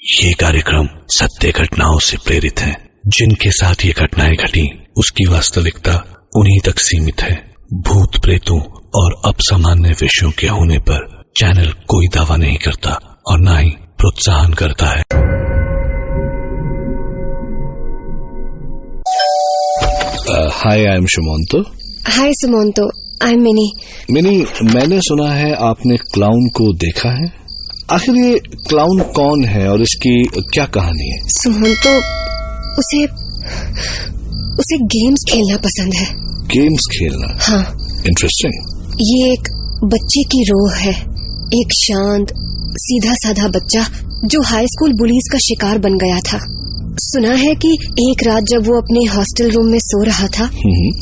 ये कार्यक्रम सत्य घटनाओं से प्रेरित है। जिनके साथ ये घटनाएं घटी उसकी वास्तविकता उन्हीं तक सीमित है। भूत प्रेतों और असामान्य विषयों के होने पर चैनल कोई दावा नहीं करता और न ही प्रोत्साहन करता है। Hi, I am Sumanto. Hi Sumanto, I am Mini. Mini, मैंने सुना है आपने क्लाउन को देखा है। आखिर ये क्लाउन कौन है और इसकी क्या कहानी है? सुमंतो, उसे गेम्स खेलना पसंद है। गेम्स खेलना? हाँ। इंटरेस्टिंग। ये एक बच्चे की रूह है, एक शांत सीधा साधा बच्चा जो हाई स्कूल बुलीज का शिकार बन गया था। सुना है कि एक रात जब वो अपने हॉस्टल रूम में सो रहा था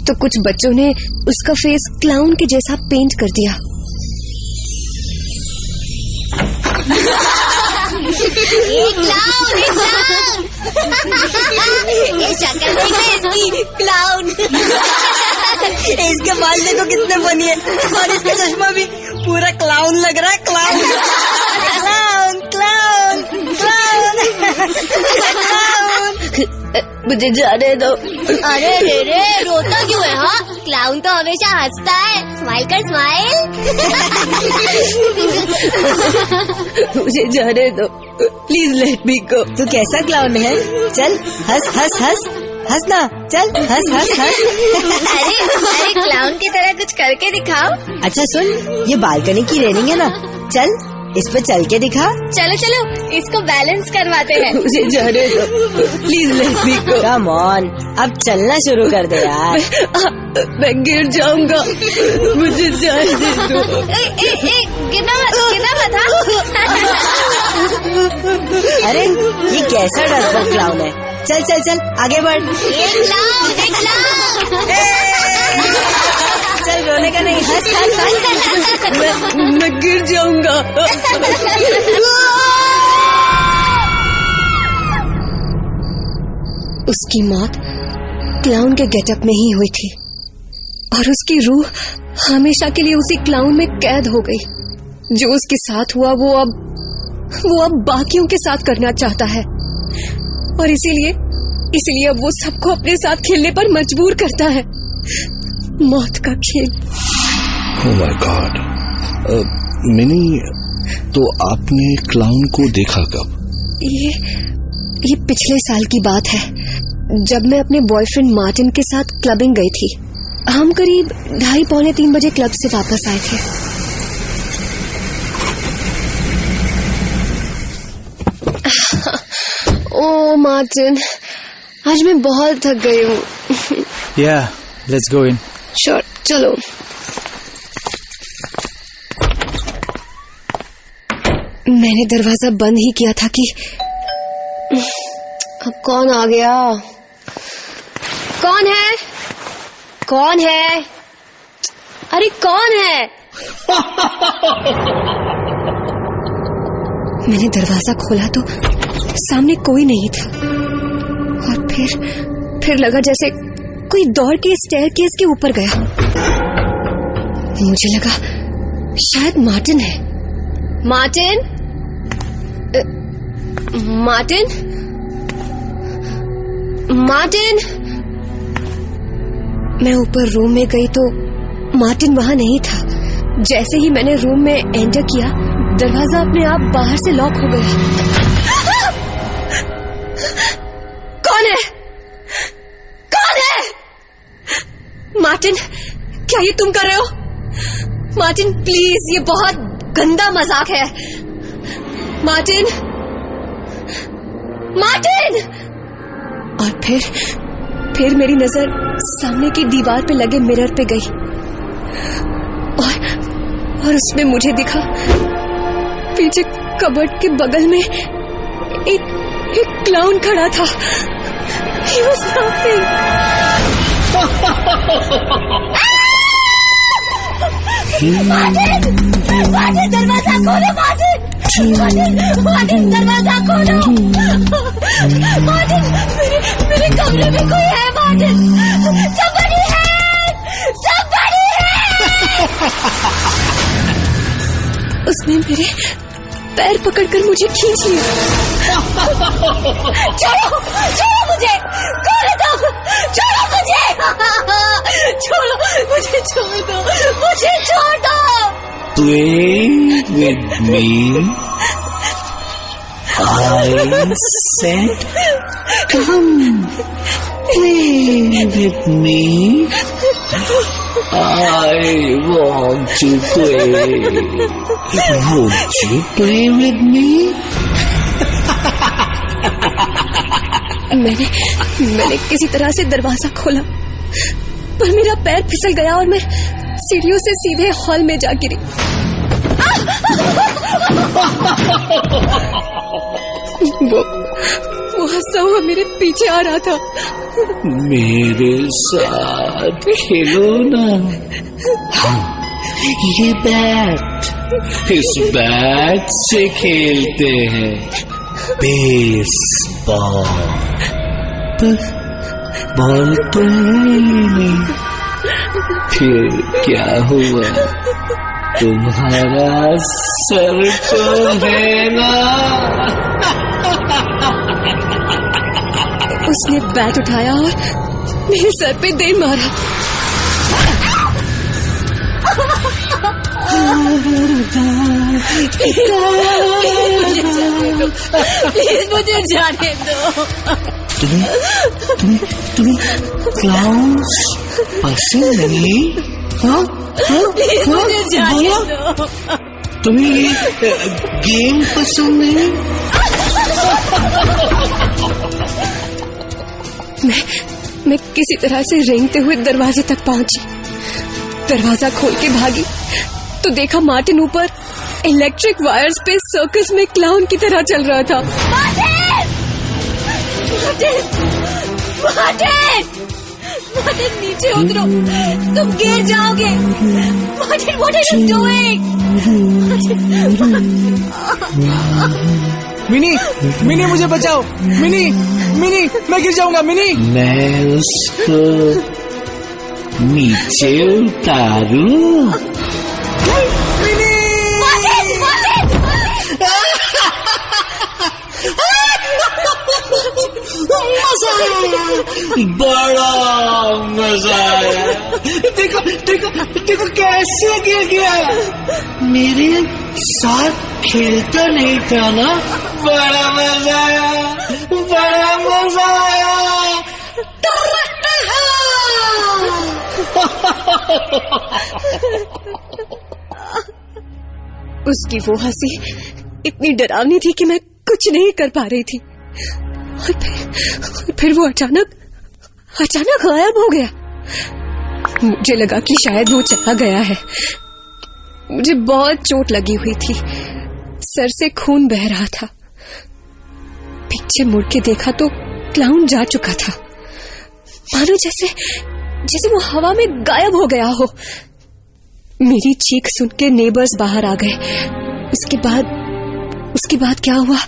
तो कुछ बच्चों ने उसका फेस क्लाउन के जैसा पेंट कर दिया। ये शक्ल देखो इसकी, क्लाउन। इसके बाल देखो कितने बनी है और इसका चश्मा भी पूरा क्लाउन लग रहा है। Clown clown clown clown. मुझे जाने दो। अरे रे रोता क्यों है? हाँ, क्लाउन तो हमेशा हंसता है। स्माइल कर, स्माइल। मुझे जाने दो, प्लीज लेट मी गो। तू कैसा क्लाउन है? चल हंस हंस हंस हंस ना, चल हंस हंस हंस। अरे क्लाउन की तरह कुछ करके दिखाओ। अच्छा सुन, ये बालकनी की रेलिंग है ना, चल इस पे चल के दिखा। चलो चलो, इसको बैलेंस करवाते हैं। मुझे जाने दो, please let me go. Come on, अब चलना शुरू कर दे यार। मैं गिर जाऊंगा, मुझे जाने दो। गिरना मत। अरे ये कैसा डरपोक क्लाउन है? चल चल चल आगे बढ़। चल रोने का नहीं, हंस हंस हंस। मैं गिर जाऊंगा। उसकी मौत क्लाउन के गेटअप में ही हुई थी और उसकी रूह हमेशा के लिए उसी क्लाउन में कैद हो गई। जो उसके साथ हुआ वो अब बाकियों के साथ करना चाहता है और इसीलिए अब वो सबको अपने साथ खेलने पर मजबूर करता है। मौत का खेल। Oh my God. मिनी, तो आपने क्लाउन को देखा कब? ये पिछले साल की बात है, जब मैं अपने बॉयफ्रेंड मार्टिन के साथ क्लबिंग गई थी। हम करीब 2:30-3 बजे क्लब से वापस आए थे। ओह मार्टिन, आज मैं बहुत थक गई हूँ। Yeah, let's go in. Sure, चलो। मैंने दरवाजा बंद ही किया था कि अब कौन आ गया? कौन है? कौन है? अरे कौन है? मैंने दरवाजा खोला तो सामने कोई नहीं था और फिर लगा जैसे कोई दौड़ के स्टेयरकेस के ऊपर गया। मुझे लगा शायद मार्टिन है। मार्टिन? मार्टिन? मार्टिन? मैं ऊपर रूम में गई तो मार्टिन वहां नहीं था। जैसे ही मैंने रूम में एंटर किया, दरवाजा अपने आप बाहर से लॉक हो गया। कौन है? कौन है? मार्टिन, क्या ये तुम कर रहे हो? मार्टिन प्लीज, ये बहुत गंदा मजाक है। Martin, Martin! और फिर मेरी नजर सामने की दीवार पे लगे मिरर पे गई और उसमें मुझे दिखा पीछे कबर्ड के बगल में एक क्लाउन खड़ा था। He was laughing. मार्टिन, दरवाजा खोलो। मार्टिन, दरवाजा खोलो। मार्टिन, मेरे कमरे में कोई है। मार्टिन, somebody है। उसने मेरे पैर पकड़कर मुझे खींच लिया। छोड़ो मुझे, कौन है तुम? छोड़ो मुझे, छोड़ो मुझे, छोड़ दो मुझे, छोड़ दो। Play with me. I said, come play with me. I want to play. Won't you play with me? मैंने किसी तरह से दरवाजा खोला, पर मेरा पैर फिसल गया और मैं सीढ़ियों से सीधे हॉल में जा गिरी। वो हंसता हुआ मेरे पीछे आ रहा था। मेरे साथ खेलो ना। ये बैट, इस बैट से खेलते हैं बेसबॉल। बॉल तो है नहीं, फिर क्या हुआ? तुम्हारा सर तो है ना। उसने बैट उठाया और मेरे सर पे दे मारा। प्लीज मुझे जाने दो। तुम्हें क्लाउन्स पसंद नहीं? हाँ? प्लीज मुझे जाने दो। तुम्हें ये गेम पसंद नहीं? मैं किसी तरह से रेंगते हुए दरवाजे तक पहुंची। दरवाजा खोल के भागी तो देखा मार्टिन ऊपर इलेक्ट्रिक वायर्स पे सर्कस में क्लाउन की तरह चल रहा था। मार्टिन नीचे उतरो, तुम गिर जाओगे। Martin, what are you doing? Mini मुझे बचाओ। मिनी मैं गिर जाऊंगा। मिनी, मैं उसको नीचे उतारूं? बड़ा मजा आया। देखो कैसे गिर गया। मेरे साथ खेलता नहीं था ना। बड़ा मजा आया। उसकी वो हंसी इतनी डरावनी थी कि मैं कुछ नहीं कर पा रही थी। और फिर वो अचानक गायब हो गया। मुझे लगा कि शायद वो चला गया है। मुझे बहुत चोट लगी हुई थी, सर से खून बह रहा था। पीछे मुड़ के देखा तो क्लाउन जा चुका था, मानो जैसे वो हवा में गायब हो गया हो। मेरी चीख सुन के नेबर्स बाहर आ गए। उसके बाद क्या हुआ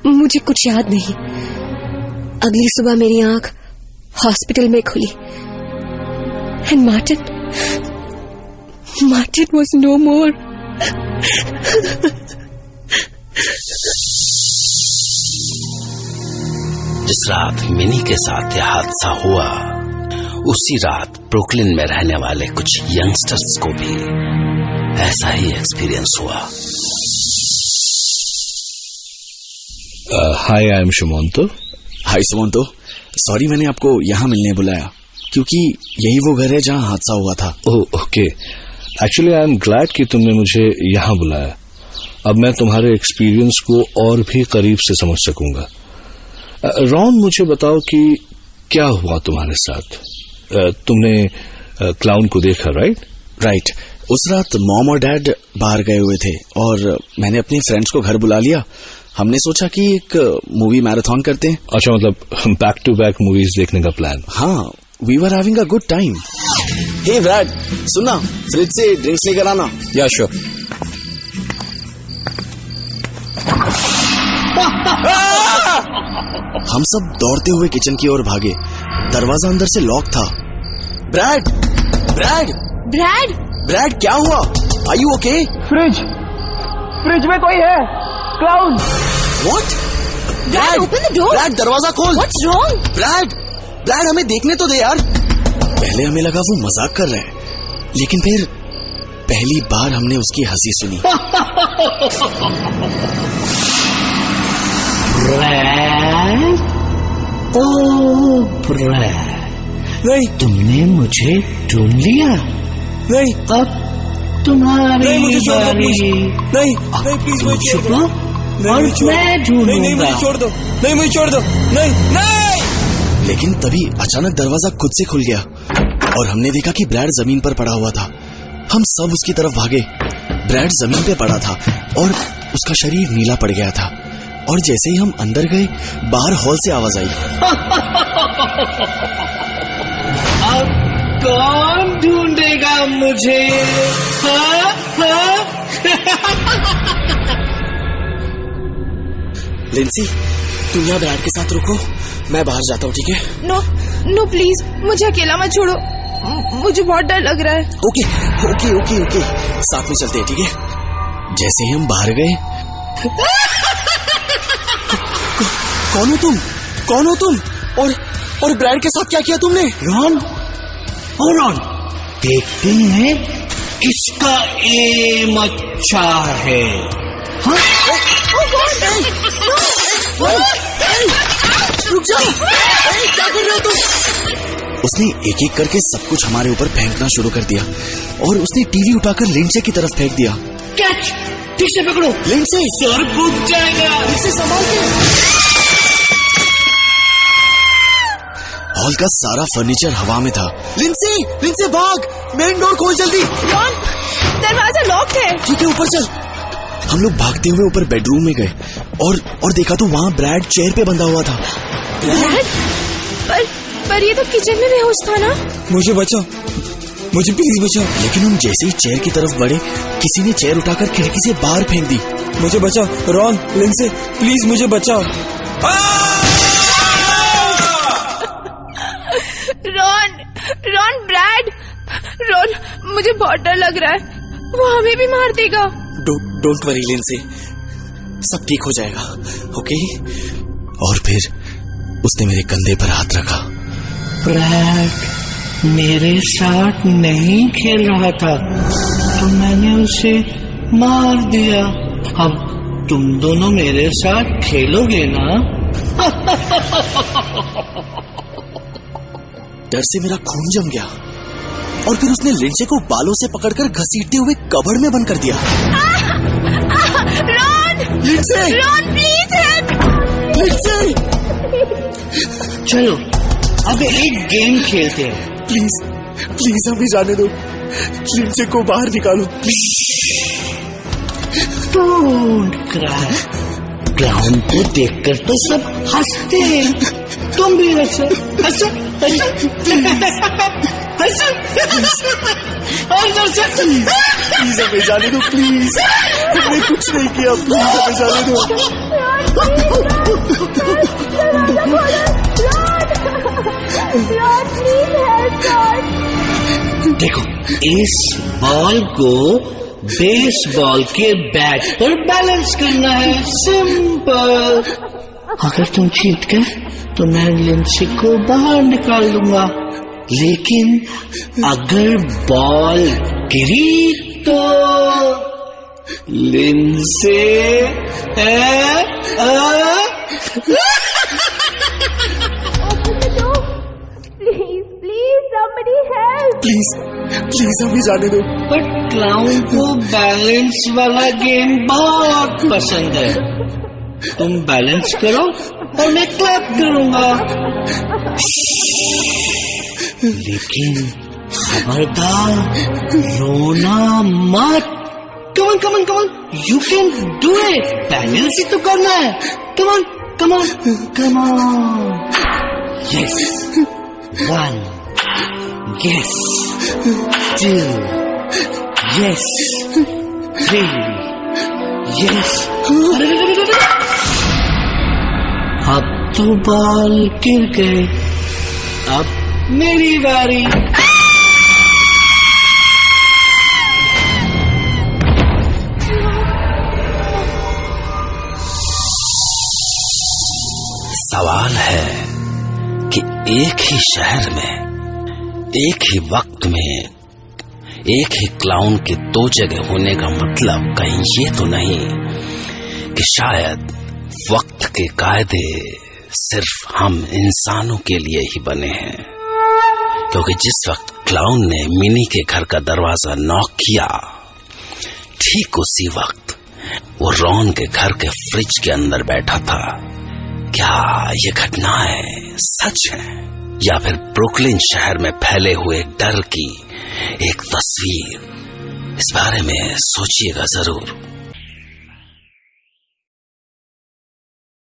मुझे कुछ याद नहीं। अगली सुबह मेरी आंख हॉस्पिटल में खुली and Martin was no more. जिस रात मिनी के साथ यह हादसा हुआ, उसी रात ब्रुकलिन में रहने वाले कुछ यंगस्टर्स को भी ऐसा ही एक्सपीरियंस हुआ। Hi, I am Sumanto. Hi Sumanto, sorry मैंने आपको यहाँ मिलने बुलाया क्योंकि यही वो घर है जहाँ हादसा हुआ था। Oh okay, actually I am glad कि तुमने मुझे यहाँ बुलाया। अब मैं तुम्हारे एक्सपीरियंस को और भी करीब से समझ सकूंगा। रॉन, मुझे बताओ कि क्या हुआ तुम्हारे साथ? तुमने क्लाउन को देखा, राइट? उस रात मॉम और डैड बाहर गए हुए थे और मैंने अपने फ्रेंड्स को घर बुला लिया। हमने सोचा कि एक मूवी मैराथन करते हैं। अच्छा, मतलब बैक टू बैक मूवीज देखने का प्लान? हाँ, we were having a good time. Hey Brad, सुनना, फ्रिज से ड्रिंक्स लेकर आना। या श्योर। हम सब दौड़ते हुए किचन की ओर भागे। दरवाजा अंदर से लॉक था। ब्रैड, क्या हुआ? Are you okay? फ्रिज में कोई है। Clown. What? Brad, open the door. Brad दरवाजा खोल। What's wrong? ब्रैड हमें देखने तो दे यार। पहले हमें लगा वो मजाक कर रहे हैं, लेकिन फिर पहली बार हमने उसकी हंसी सुनी। ब्रैड, ओ ब्रैड, नहीं तुमने मुझे ढूंढ लिया। नहीं अब तुम्हारी नहीं, मुझे छोड़ दो बारी। प्लीज। नहीं प्लीज मुझे छोड़ दो। छुपो और मैं ढूंढूंगा। नहीं मुझे छोड़ दो। नहीं मुझे छोड़ दो। नहीं। लेकिन तभी अचानक दरवाजा खुद से खुल गया और हमने देखा कि ब्रैड जमीन पर पड़ा हुआ था। हम सब उसकी तरफ भागे। ब्रैड जमीन पे पड़ा था और उसका शरीर नीला पड़ गया था। और जैसे ही हम अंदर गए, बाहर हॉल से आवाज आई। अब कौन ढूंढेगा मुझे? हाँ? लिंसी, तुम यहाँ ब्रैड के साथ रुको, मैं बाहर जाता हूँ, ठीक है? नो प्लीज, मुझे अकेला मत छोड़ो। मुझे बहुत डर लग रहा है। ओके, साथ में चलते हैं, ठीक है? जैसे ही हम बाहर गए, कौन हो तुम? और ब्रैड के साथ क्या किया तुमने? रॉन, देखते हैं किसका एम अच्छा है। हाँ? रुक जाओ! क्या कर रहे हो तुम? उसने एक एक करके सब कुछ हमारे ऊपर फेंकना शुरू कर दिया और उसने टीवी उठाकर लिंडसे की तरफ फेंक दिया। कैच, ठीक से पकड़ो। लिंडसे, सर फूट जाएगा। लिंडसे संभाल के। हॉल का सारा फर्नीचर हवा में था। लिंडसे भाग, मेन डोर खोल जल्दी। रॉन, दरवाजा लॉक्ड है। ठीक है, ऊपर चल। हम लोग भागते हुए ऊपर बेडरूम में गए और देखा तो वहाँ ब्रैड चेयर पे बंधा हुआ था। ब्रैड? पर ये तो किचन में बेहोश था ना? मुझे बचाओ, मुझे प्लीज बचाओ। लेकिन हम जैसे ही चेयर की तरफ बढ़े, किसी ने चेयर उठाकर खिड़की से बाहर फेंक दी। मुझे बचाओ रॉन, लिंडसे प्लीज मुझे बचाओ। रॉन, ब्रैड, रॉन, मुझे बहुत डर लग रहा है। वो हमें भी मार देगा। डोंट वरी लिंडसे, सब ठीक हो जाएगा, ओके? और फिर उसने मेरे कंधे पर हाथ रखा। ब्रैड मेरे साथ नहीं खेल रहा था तो मैंने उसे मार दिया। अब तुम दोनों मेरे साथ खेलोगे ना? डर से मेरा खून जम गया और फिर उसने लिंडसे को बालों से पकड़कर घसीटते हुए कबर्ड में बंद कर दिया। Ron, Lindsay, please help. Lindsay, चलो अब एक गेम खेलते हैं। प्लीज हमें जाने दो। लिंडसे को बाहर निकालो, प्लीज। Don't cry. क्लाउन को देखकर तो सब हंसते हैं, तुम भी हंसो। प्लीज हमें जाने दो, प्लीज। हमने कुछ नहीं किया, प्लीज हमें जाने दो। देखो, इस बॉल को बेसबॉल के बैट पर बैलेंस करना है, सिंपल। अगर तुम जीत गए तो मैं लिंडसे को बाहर निकाल दूंगा, लेकिन अगर बॉल गिरी तो लिंडसे प्लीज हमें जाने दो। पर क्लाउन को बैलेंस वाला गेम बहुत पसंद है। तुम बैलेंस करो और मैं क्लैप करूंगा, लेकिन खबरदार रोना मत। Come on, you can do it. Balance ही तो करना है। Come on. Yes, 1, yes, 2, yes, 3, yes. अब तो बॉल गिर गए, अब मेरी बारी। सवाल है कि एक ही शहर में एक ही वक्त में एक ही क्लाउन के दो जगह होने का मतलब कहीं ये तो नहीं कि शायद वक्त के कायदे सिर्फ हम इंसानों के लिए ही बने हैं। क्योंकि जिस वक्त क्लाउन ने मिनी के घर का दरवाजा नॉक किया, ठीक उसी वक्त वो रॉन के घर के फ्रिज के अंदर बैठा था। क्या ये घटनाएं सच है या फिर ब्रुकलिन शहर में फैले हुए डर की एक तस्वीर? इस बारे में सोचिएगा जरूर।